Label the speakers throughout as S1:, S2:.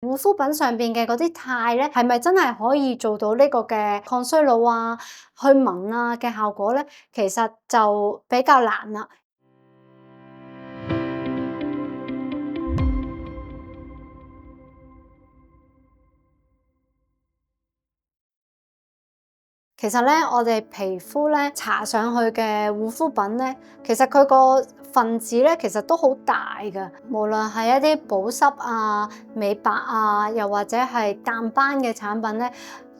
S1: 護膚品上邊嘅嗰啲肽咧，係咪真係可以做到呢個嘅抗衰老啊、去紋啊嘅效果咧？其實就比較難啦。其實咧，我哋皮膚咧搽上去嘅護膚品咧，其實佢個分子咧其實都好大㗎。無論係一啲保濕啊、美白啊，又或者係淡斑嘅產品咧，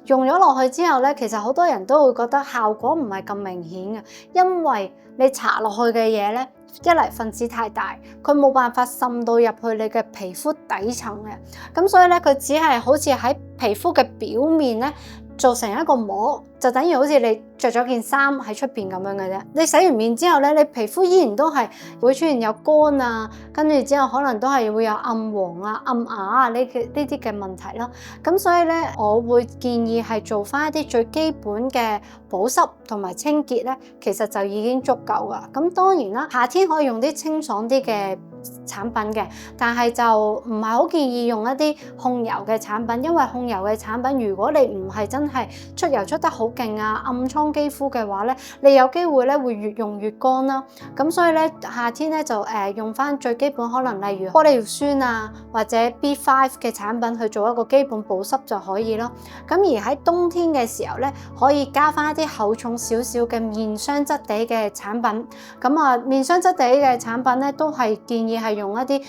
S1: 用咗落去之後咧，其實好多人都會覺得效果唔係咁明顯嘅，因為你搽落去嘅嘢咧，一嚟分子太大，佢冇辦法滲到入去你嘅皮膚底層嘅，咁所以咧佢只係好似喺皮膚嘅表面咧，做成一個膜，就等於好似你着咗件衫喺出邊咁樣嘅啫。你洗完面之後咧，你皮膚依然都係會出現有乾啊，跟住之後可能都係會有暗黃啊、暗啞啊呢啲嘅問題啦。咁所以咧，我會建議係做翻一啲最基本嘅保濕同埋清潔咧，其實就已經足夠噶。咁當然啦，夏天可以用啲清爽啲嘅產品嘅，但係就唔係好建議用一啲控油嘅產品，因為控油嘅產品如果你唔係真係出油出得好勁啊，暗瘡肌膚嘅話咧，你有機會咧會越用越乾啦。咁所以咧夏天咧就用翻最基本，可能例如玻尿酸啊或者 B5 嘅產品去做一個基本保濕就可以咯。咁而喺冬天嘅時候咧，可以加翻一啲厚重少少嘅面霜質地嘅產品。咁啊，面霜質地嘅產品咧都係建議係用一啲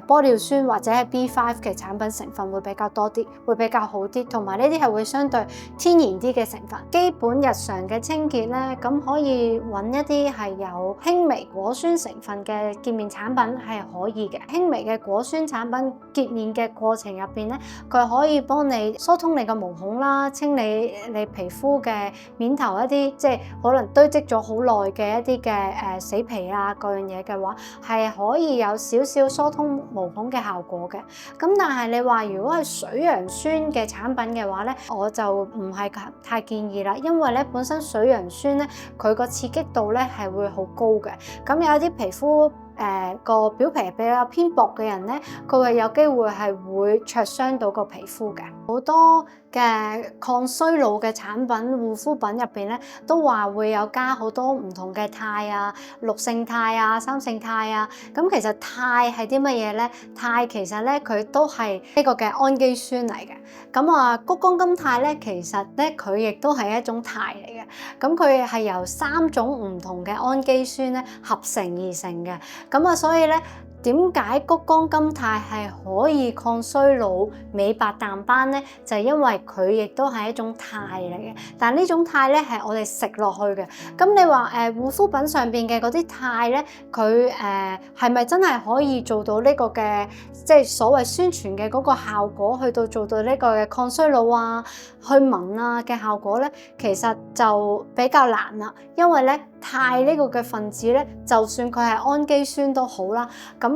S1: 玻尿酸或者係 B5 嘅產品成分會比較多啲，會比較好啲，同埋呢啲係會相對天然啲嘅成分。基本日常嘅清潔咧，咁可以揾一啲係有輕微果酸成分嘅潔面產品係可以嘅。輕微嘅果酸產品潔面嘅過程入邊咧，佢可以幫你疏通你個毛孔啦，清理你皮膚嘅面頭一啲即係可能堆積咗好耐嘅一啲嘅死皮啊各樣嘢嘅話，係可以有少少疏通毛孔嘅效果嘅。咁但係你話如果係水楊酸嘅產品嘅話咧，我就唔係太建議啦，因為咧本身水楊酸咧佢個刺激度咧係會好高嘅。咁有啲皮膚個表皮比較偏薄嘅人咧，佢會有機會係會灼傷到個皮膚嘅。好多嘅抗衰老嘅產品護膚品入邊咧，都話會有加好多唔同嘅肽啊、六勝肽啊、三勝肽啊。咁其實肽係啲乜嘢咧？肽其實咧佢都係呢個嘅氨基酸嚟嘅。咁啊，谷胱甘肽咧，其實咧佢亦都係一種肽嚟嘅。咁佢係由3種唔同嘅氨基酸咧合成而成嘅。咁啊，所以咧，點解谷胱甘肽係可以抗衰老、美白淡斑咧？就係因為佢亦都係一種肽嚟嘅。但呢種肽咧係我哋食落去嘅。咁你話護膚品上邊嘅嗰啲肽咧，佢係咪真係可以做到呢個嘅即係所謂宣傳嘅嗰個效果，去到做到呢個嘅抗衰老啊、去紋啊嘅效果咧？其實就比較難啦，因為咧肽呢個嘅分子咧，就算佢係氨基酸都好啦，咁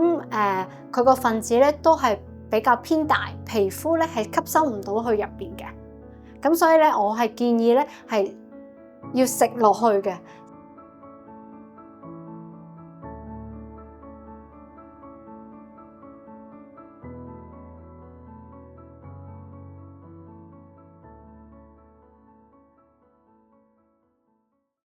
S1: 佢個分子咧都係比較偏大，皮膚咧係吸收唔到去入邊嘅。咁所以咧，我係建議咧係要食落去嘅。